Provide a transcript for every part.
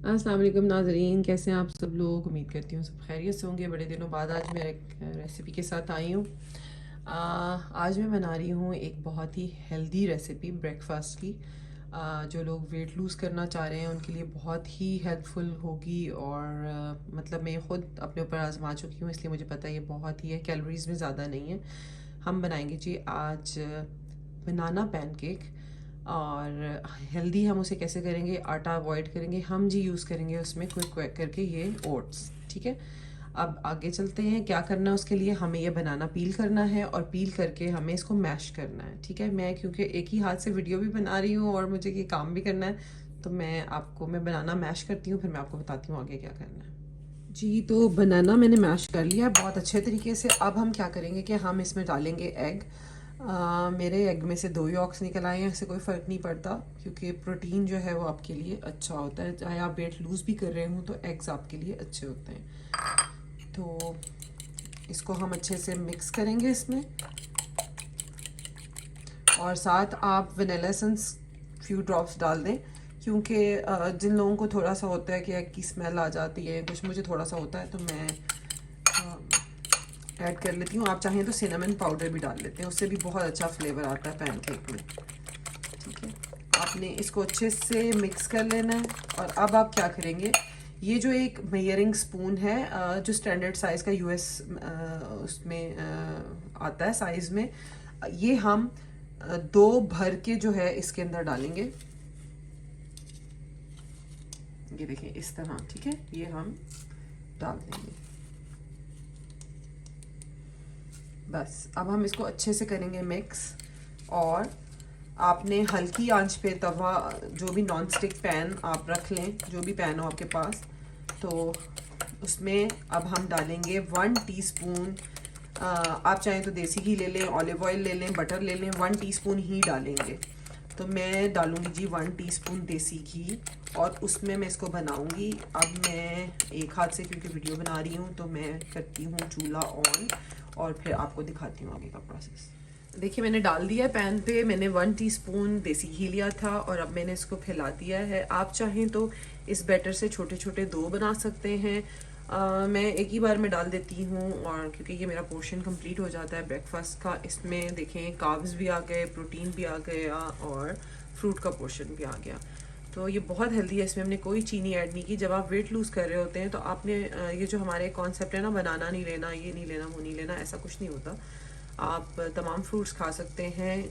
अस्सलाम वालेकुम नाज़रीन, कैसे हैं आप सब लोग। उम्मीद करती हूँ सब खैरियत से होंगे। बड़े दिनों बाद आज मैं एक रेसिपी के साथ आई हूँ। आज मैं बना रही हूँ एक बहुत ही हेल्दी रेसिपी ब्रेकफास्ट की। जो लोग वेट लूज़ करना चाह रहे हैं उनके लिए बहुत ही हेल्पफुल होगी। और मतलब मैं ख़ुद अपने ऊपर आजमा चुकी हूँ, इसलिए मुझे पता है ये बहुत ही है, कैलोरीज़ में ज़्यादा नहीं है। हम बनाएंगे जी आज बनाना पैनकेक। और हेल्दी हम उसे कैसे करेंगे, आटा अवॉइड करेंगे हम जी, यूज़ करेंगे उसमें क्विक करके ये ओट्स। ठीक है, अब आगे चलते हैं। क्या करना है उसके लिए, हमें ये बनाना पील करना है और पील करके हमें इसको मैश करना है। ठीक है, मैं क्योंकि एक ही हाथ से वीडियो भी बना रही हूँ और मुझे ये काम भी करना है, तो मैं बनाना मैश करती हूँ, फिर मैं आपको बताती हूँ आगे क्या करना है। जी, तो बनाना मैंने मैश कर लिया बहुत अच्छे तरीके से। अब हम क्या करेंगे कि हम इसमें डालेंगे एग। मेरे एग में से 2 यॉक्स निकल आए हैं, इससे कोई फ़र्क नहीं पड़ता क्योंकि प्रोटीन जो है वो आपके लिए अच्छा होता है। चाहे आप वेट लूज़ भी कर रहे हो तो एग्स आपके लिए अच्छे होते हैं। तो इसको हम अच्छे से मिक्स करेंगे इसमें, और साथ आप वनीला एसेंस फ्यू ड्रॉप्स डाल दें, क्योंकि जिन लोगों को थोड़ा सा होता है कि एग की स्मेल आ जाती है, कुछ मुझे थोड़ा सा होता है, तो मैं ऐड कर लेती हूँ। आप चाहें तो सिनेमन पाउडर भी डाल लेते हैं, उससे भी बहुत अच्छा फ्लेवर आता है पैनकेक में। ठीक है, आपने इसको अच्छे से मिक्स कर लेना है। और अब आप क्या करेंगे, ये जो एक मेजरिंग स्पून है जो स्टैंडर्ड साइज़ का यूएस उसमें आता है साइज़ में, ये हम 2 भर के जो है इसके अंदर डालेंगे। ये देखें इस तरह। ठीक है, ये हम डाल देंगे। बस अब हम इसको अच्छे से करेंगे मिक्स। और आपने हल्की आंच पे तवा, जो भी नॉन स्टिक पैन आप रख लें, जो भी पैन हो आपके पास, तो उसमें अब हम डालेंगे 1 टीस्पून। आप चाहें तो देसी घी ले लें, ऑलिव ऑयल ले लें, बटर ले लें, 1 टीस्पून ही डालेंगे। तो मैं डालूंगी जी 1 टीस्पून देसी घी, और उसमें मैं इसको बनाऊंगी। अब मैं एक हाथ से क्योंकि वीडियो बना रही हूँ तो मैं करती हूँ चूल्हा ऑन, और फिर आपको दिखाती हूँ आगे का प्रोसेस। देखिए, मैंने डाल दिया पैन पे, मैंने 1 टीस्पून देसी घी लिया था और अब मैंने इसको फैला दिया है। आप चाहें तो इस बैटर से छोटे छोटे डो बना सकते हैं। मैं एक ही बार में डाल देती हूँ, और क्योंकि ये मेरा पोर्शन कंप्लीट हो जाता है ब्रेकफास्ट का। इसमें देखें कार्ब्स भी आ गए, प्रोटीन भी आ गया और फ्रूट का पोर्शन भी आ गया। तो ये बहुत हेल्दी है, इसमें हमने कोई चीनी ऐड नहीं की। जब आप वेट लूज़ कर रहे होते हैं तो आपने ये जो हमारे कॉन्सेप्ट है ना, बनाना नहीं लेना, ये नहीं लेना, वो नहीं लेना, ऐसा कुछ नहीं होता। आप तमाम फ्रूट्स खा सकते हैं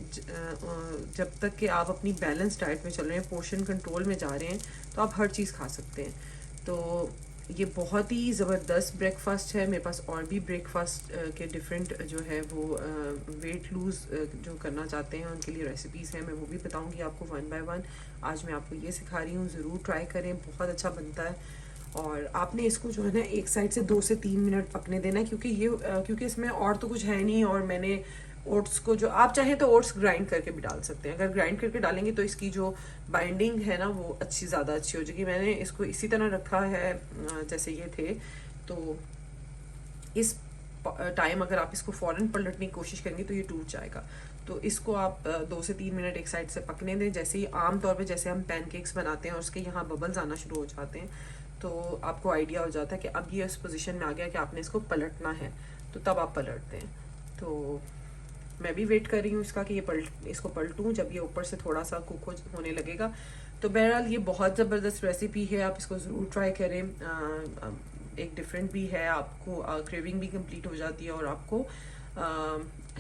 जब तक कि आप अपनी बैलेंस डाइट में चल रहे हैं, पोर्शन कंट्रोल में जा रहे हैं, तो आप हर चीज़ खा सकते हैं। तो ये बहुत ही ज़बरदस्त ब्रेकफास्ट है। मेरे पास और भी ब्रेकफास्ट के डिफरेंट जो है वो वेट लूज़ जो करना चाहते हैं उनके लिए रेसिपीज़ हैं, मैं वो भी बताऊंगी आपको 1 बाय 1। आज मैं आपको ये सिखा रही हूँ, ज़रूर ट्राई करें, बहुत अच्छा बनता है। और आपने इसको जो है ना एक साइड से 2 से 3 मिनट पकने देना है, क्योंकि ये क्योंकि इसमें और तो कुछ है नहीं। और मैंने ओट्स को, जो आप चाहें तो ओट्स ग्राइंड करके भी डाल सकते हैं। अगर ग्राइंड करके डालेंगे तो इसकी जो बाइंडिंग है ना वो ज़्यादा अच्छी हो जाएगी। मैंने इसको इसी तरह रखा है जैसे ये थे। तो इस टाइम अगर आप इसको फ़ौरन पलटने की कोशिश करेंगे तो ये टूट जाएगा। तो इसको आप 2 से 3 मिनट एक साइड से पकने दें। जैसे ही आम तौर पे जैसे हम पैनकेक्स बनाते हैं और उसके यहाँ बबल्स आना शुरू हो जाते हैं, तो आपको आइडिया हो जाता है कि अब ये इस पोजीशन में आ गया कि आपने इसको पलटना है, तो तब आप पलटते हैं। तो मैं भी वेट कर रही हूँ इसका कि इसको पलटूँ जब ये ऊपर से थोड़ा सा कुक होने लगेगा। तो बहरहाल ये बहुत ज़बरदस्त रेसिपी है, आप इसको ज़रूर ट्राई करें। एक डिफरेंट भी है, आपको क्रेविंग भी कंप्लीट हो जाती है और आपको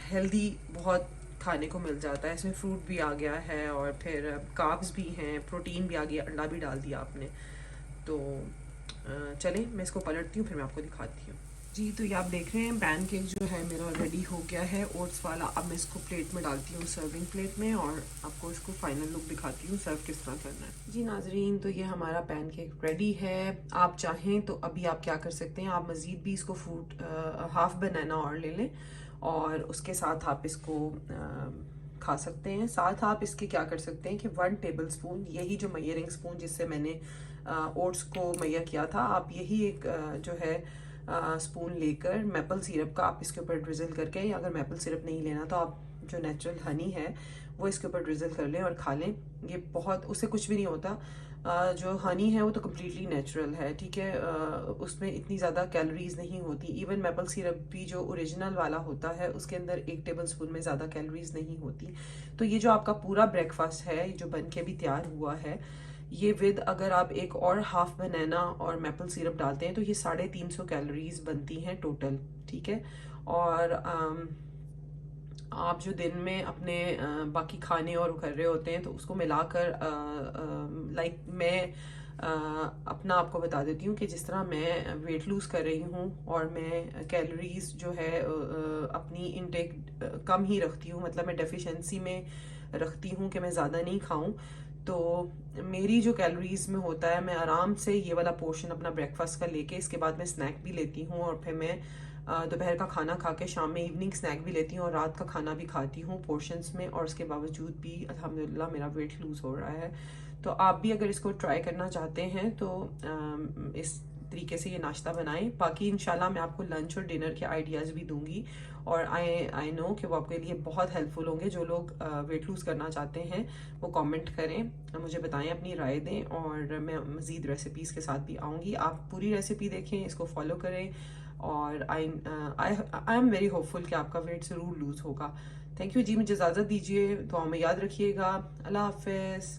हेल्दी बहुत खाने को मिल जाता है। इसमें फ्रूट भी आ गया है और फिर कार्ब्स भी हैं, प्रोटीन भी आ गया, अंडा भी डाल दिया आपने। तो चलें मैं इसको पलटती हूँ, फिर मैं आपको दिखाती हूँ। जी, तो ये आप देख रहे हैं पैनकेक जो है मेरा रेडी हो गया है ओट्स वाला। अब मैं इसको प्लेट में डालती हूँ, सर्विंग प्लेट में, और आपको इसको फाइनल लुक दिखाती हूँ सर्व किस तरह करना है। जी नाजरीन, तो ये हमारा पैनकेक रेडी है। आप चाहें तो अभी आप क्या कर सकते हैं, आप मज़ीद भी इसको फ्रूट हाफ बनाना और ले लें, और उसके साथ आप इसको खा सकते हैं। साथ आप इसके क्या कर सकते हैं कि 1 टेबल स्पून, यही जो मेजरिंग स्पून जिससे मैंने ओट्स को मैया किया था, आप यही एक जो है स्पून लेकर मैपल सिरप का आप इसके ऊपर ड्रिजल करके, या अगर मैपल सिरप नहीं लेना तो आप जो नेचुरल हनी है वो इसके ऊपर ड्रिजल कर लें और खा लें। ये बहुत, उससे कुछ भी नहीं होता, जो हनी है वो तो कम्प्लीटली नेचुरल है, ठीक है। उसमें इतनी ज़्यादा कैलोरीज नहीं होती। इवन मैपल सिरप भी जो ओरिजिनल वाला होता है उसके अंदर 1 टेबल स्पून में ज़्यादा कैलोरीज नहीं होती। तो ये जो आपका पूरा ब्रेकफास्ट है, ये जो बन के भी तैयार हुआ है, ये विद अगर आप एक और हाफ बनाना और मैपल सिरप डालते हैं तो ये 350 कैलोरीज बनती हैं टोटल, ठीक है। और आप जो दिन में अपने बाकी खाने और कर रहे होते हैं तो उसको मिलाकर लाइक मैं अपना आपको बता देती हूँ कि जिस तरह मैं वेट लूज़ कर रही हूँ और मैं कैलोरीज जो है अपनी इनटेक कम ही रखती हूँ, मतलब मैं डेफिशिएंसी में रखती हूँ कि मैं ज़्यादा नहीं खाऊं। तो मेरी जो कैलोरीज में होता है, मैं आराम से ये वाला पोर्शन अपना ब्रेकफास्ट का लेके इसके बाद मैं स्नैक भी लेती हूँ, और फिर मैं दोपहर का खाना खा के शाम में इवनिंग स्नैक भी लेती हूँ और रात का खाना भी खाती हूँ पोर्शंस में, और उसके बावजूद भी अल्हम्दुलिल्लाह मेरा वेट लूज़ हो रहा है। तो आप भी अगर इसको ट्राई करना चाहते हैं तो इस तरीके से ये नाश्ता बनाएं। बाकी इंशाल्लाह मैं आपको लंच और डिनर के आइडियाज़ भी दूंगी, और आई नो कि वो आपके लिए बहुत हेल्पफुल होंगे। जो लोग वेट लूज़ करना चाहते हैं वो कमेंट करें, मुझे बताएं, अपनी राय दें, और मैं मज़ीद रेसिपीज़ के साथ भी आऊँगी। आप पूरी रेसिपी देखें, इसको फॉलो करें, और आई एम वेरी होपफुल कि आपका वेट ज़रूर लूज़ होगा। थैंक यू जी, मुझे इजाज़त दीजिए, दुआ में याद रखिएगा। अल्लाह हाफिज़।